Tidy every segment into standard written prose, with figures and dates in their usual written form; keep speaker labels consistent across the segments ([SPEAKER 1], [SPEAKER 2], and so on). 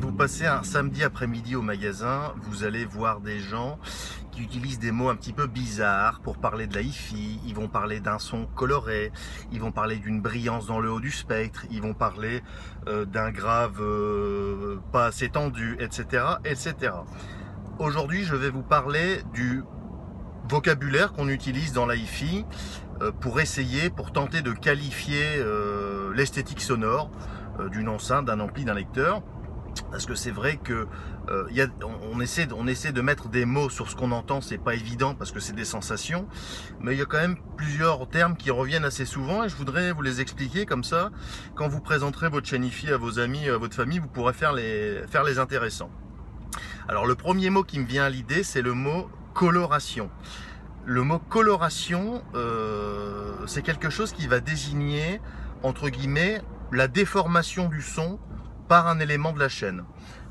[SPEAKER 1] vous passez un samedi après-midi au magasin, vous allez voir des gens qui utilisent des mots un petit peu bizarres pour parler de la hi-fi. Ils vont parler d'un son coloré, ils vont parler d'une brillance dans le haut du spectre, ils vont parler d'un grave pas assez tendu, etc., etc. Aujourd'hui, je vais vous parler du vocabulaire qu'on utilise dans la hi-fi pour tenter de qualifier l'esthétique sonore d'une enceinte, d'un ampli, d'un lecteur. Parce que c'est vrai que on essaie de mettre des mots sur ce qu'on entend, c'est pas évident parce que c'est des sensations, mais il y a quand même plusieurs termes qui reviennent assez souvent et je voudrais vous les expliquer comme ça. Quand vous présenterez votre chaîne hi-fi à vos amis, à votre famille, vous pourrez faire les intéressants. Alors le premier mot qui me vient à l'idée, c'est le mot coloration. Le mot coloration, c'est quelque chose qui va désigner, entre guillemets, la déformation du son par un élément de la chaîne.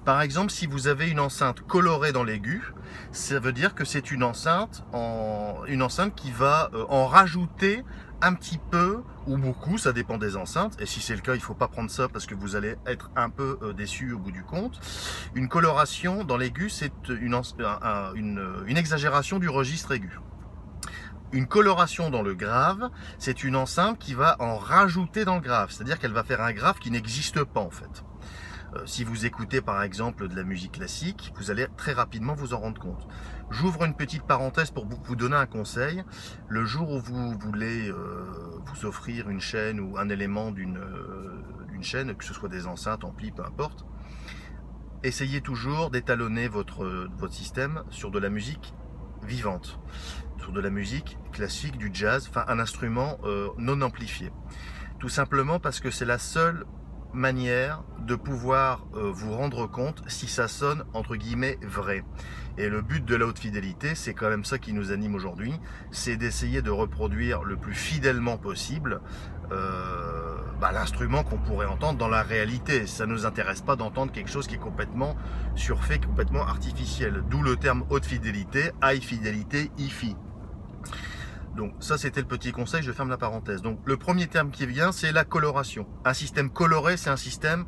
[SPEAKER 1] Par exemple, si vous avez une enceinte colorée dans l'aigu, ça veut dire que c'est une enceinte qui va en rajouter un petit peu ou beaucoup, ça dépend des enceintes, et si c'est le cas, il ne faut pas prendre ça parce que vous allez être un peu déçu au bout du compte. Une coloration dans l'aigu, c'est une exagération du registre aigu. Une coloration dans le grave, c'est une enceinte qui va en rajouter dans le grave, c'est-à-dire qu'elle va faire un grave qui n'existe pas en fait. Si vous écoutez par exemple de la musique classique, vous allez très rapidement vous en rendre compte. J'ouvre une petite parenthèse pour vous donner un conseil. Le jour où vous voulez vous offrir une chaîne ou un élément d'une chaîne, que ce soit des enceintes, amplis, peu importe, essayez toujours d'étalonner votre système sur de la musique vivante, sur de la musique classique, du jazz, enfin un instrument non amplifié. Tout simplement parce que c'est la seule manière de pouvoir vous rendre compte si ça sonne entre guillemets vrai. Et le but de la haute fidélité, c'est quand même ça qui nous anime aujourd'hui, c'est d'essayer de reproduire le plus fidèlement possible l'instrument qu'on pourrait entendre dans la réalité. Ça ne nous intéresse pas d'entendre quelque chose qui est complètement surfait, complètement artificiel. D'où le terme haute fidélité, high fidélité, hi-fi. Donc ça c'était le petit conseil, je ferme la parenthèse. Donc le premier terme qui vient, c'est la coloration. Un système coloré, c'est un système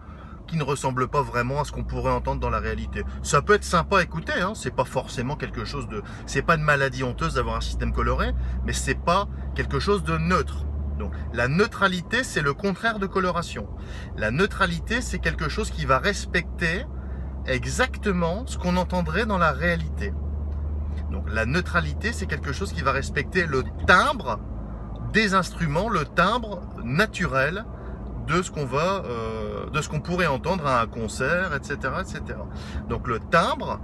[SPEAKER 1] qui ne ressemble pas vraiment à ce qu'on pourrait entendre dans la réalité. Ça peut être sympa à écouter, hein, c'est pas forcément quelque chose de... C'est pas une maladie honteuse d'avoir un système coloré, mais c'est pas quelque chose de neutre. Donc la neutralité, c'est le contraire de coloration. La neutralité, c'est quelque chose qui va respecter exactement ce qu'on entendrait dans la réalité. Donc la neutralité, c'est quelque chose qui va respecter le timbre des instruments, le timbre naturel de ce qu'on pourrait entendre à un concert, etc., etc. Donc le timbre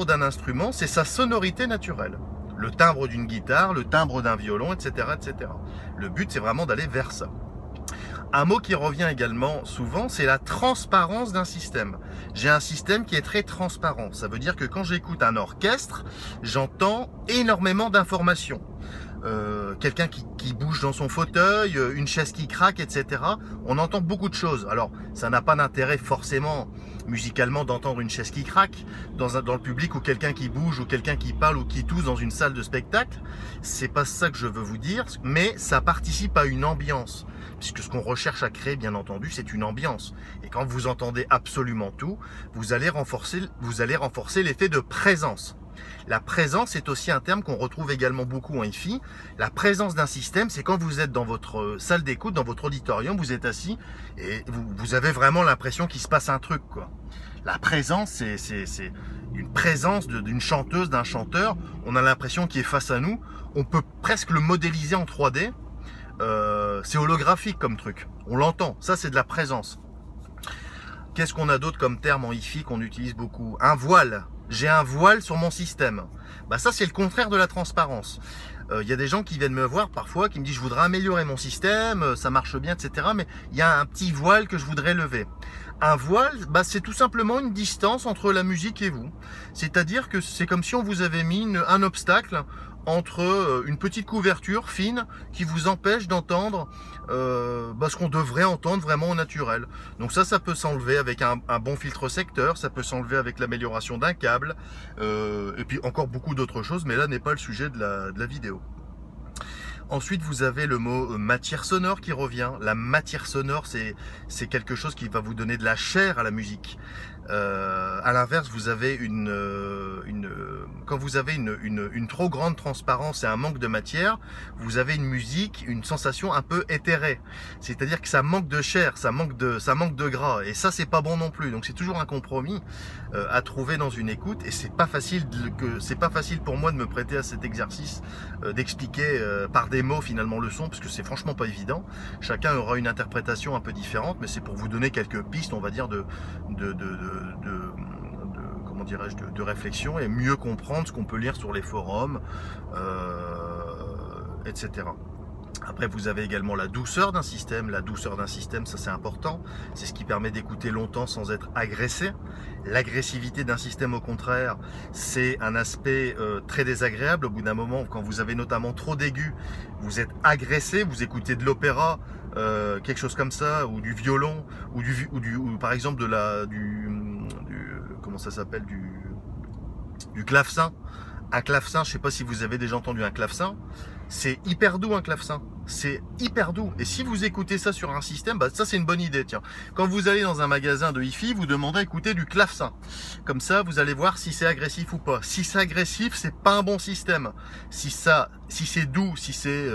[SPEAKER 1] d'un instrument, c'est sa sonorité naturelle. Le timbre d'une guitare, le timbre d'un violon, etc., etc. Le but, c'est vraiment d'aller vers ça. Un mot qui revient également souvent, c'est la transparence d'un système. J'ai un système qui est très transparent. Ça veut dire que quand j'écoute un orchestre, j'entends énormément d'informations. Quelqu'un qui bouge dans son fauteuil, une chaise qui craque, etc. On entend beaucoup de choses. Alors, ça n'a pas d'intérêt forcément musicalement d'entendre une chaise qui craque dans le public ou quelqu'un qui bouge ou quelqu'un qui parle ou qui tousse dans une salle de spectacle. C'est pas ça que je veux vous dire, mais ça participe à une ambiance. Puisque ce qu'on recherche à créer, bien entendu, c'est une ambiance. Et quand vous entendez absolument tout, vous allez renforcer l'effet de présence. La présence est aussi un terme qu'on retrouve également beaucoup en hi-fi. La présence d'un système, c'est quand vous êtes dans votre salle d'écoute, dans votre auditorium, vous êtes assis et vous avez vraiment l'impression qu'il se passe un truc, quoi. La présence, c'est une présence d'une chanteuse, d'un chanteur. On a l'impression qu'il est face à nous. On peut presque le modéliser en 3D. C'est holographique comme truc. On l'entend. Ça, c'est de la présence. Qu'est-ce qu'on a d'autre comme terme en hi-fi qu'on utilise beaucoup? Un voile. J'ai un voile sur mon système. Bah ça, c'est le contraire de la transparence. Il y a des gens qui viennent me voir parfois, qui me disent je voudrais améliorer mon système, ça marche bien, etc. Mais il y a un petit voile que je voudrais lever. Un voile, bah, c'est tout simplement une distance entre la musique et vous. C'est-à-dire que c'est comme si on vous avait mis un obstacle entre une petite couverture fine qui vous empêche d'entendre ce qu'on devrait entendre vraiment au naturel. Donc ça peut s'enlever avec un bon filtre secteur, ça peut s'enlever avec l'amélioration d'un câble, et puis encore beaucoup d'autres choses, mais là n'est pas le sujet de la vidéo. Ensuite, vous avez le mot matière sonore qui revient. La matière sonore, c'est quelque chose qui va vous donner de la chair à la musique. À l'inverse, vous avez quand vous avez une trop grande transparence et un manque de matière, vous avez une musique, une sensation un peu éthérée. C'est-à-dire que ça manque de chair, ça manque de gras. Et ça, c'est pas bon non plus. Donc c'est toujours un compromis à trouver dans une écoute. Et c'est pas facile pour moi de me prêter à cet exercice d'expliquer par des mots finalement le son, parce que c'est franchement pas évident. Chacun aura une interprétation un peu différente, mais c'est pour vous donner quelques pistes, on va dire, comment dirais-je, de réflexion et mieux comprendre ce qu'on peut lire sur les forums, etc. Après, vous avez également la douceur d'un système. La douceur d'un système, ça c'est important. C'est ce qui permet d'écouter longtemps sans être agressé. L'agressivité d'un système, au contraire, c'est un aspect très désagréable. Au bout d'un moment, quand vous avez notamment trop d'aigus, vous êtes agressé, vous écoutez de l'opéra, quelque chose comme ça, ou du violon, ou par exemple comment ça s'appelle, du clavecin. Un clavecin, je ne sais pas si vous avez déjà entendu un clavecin, c'est hyper doux un clavecin, c'est hyper doux. Et si vous écoutez ça sur un système, bah ça c'est une bonne idée, tiens. Quand vous allez dans un magasin de hi-fi, vous demandez à écouter du clavecin. Comme ça, vous allez voir si c'est agressif ou pas. Si c'est agressif, c'est pas un bon système. Si c'est doux, si c'est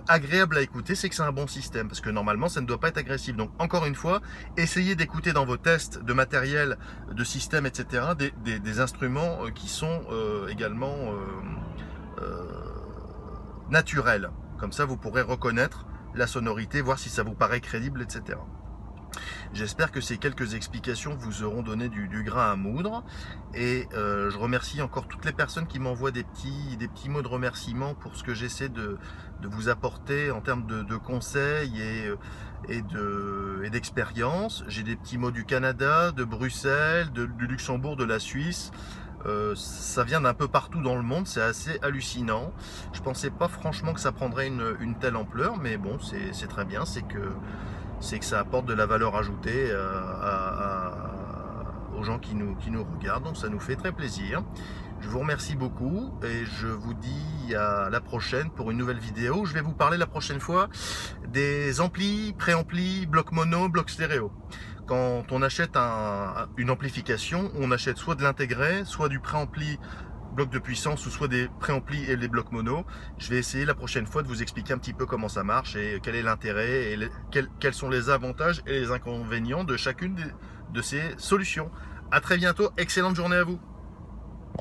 [SPEAKER 1] agréable à écouter, c'est que c'est un bon système, parce que normalement ça ne doit pas être agressif. Donc encore une fois, essayez d'écouter dans vos tests de matériel, de système, etc. des instruments qui sont également naturels. Comme ça vous pourrez reconnaître la sonorité, voir si ça vous paraît crédible, etc. J'espère que ces quelques explications vous auront donné du grain à moudre, et je remercie encore toutes les personnes qui m'envoient des petits mots de remerciement pour ce que j'essaie de vous apporter en termes de conseils et d'expérience. J'ai des petits mots du Canada, de Bruxelles, du Luxembourg, de la Suisse. Ça vient d'un peu partout dans le monde, c'est assez hallucinant. Je pensais pas franchement que ça prendrait une telle ampleur, mais bon, c'est très bien, c'est que ça apporte de la valeur ajoutée aux gens qui nous regardent, donc ça nous fait très plaisir. Je vous remercie beaucoup et je vous dis à la prochaine pour une nouvelle vidéo. Je vais vous parler la prochaine fois des amplis, préamplis, bloc mono, bloc stéréo. Quand on achète une amplification, on achète soit de l'intégré, soit du préampli bloc de puissance, ou soit des préamplis et les blocs mono. Je vais essayer la prochaine fois de vous expliquer un petit peu comment ça marche et quel est l'intérêt et quels sont les avantages et les inconvénients de chacune de ces solutions. À très bientôt, excellente journée à vous.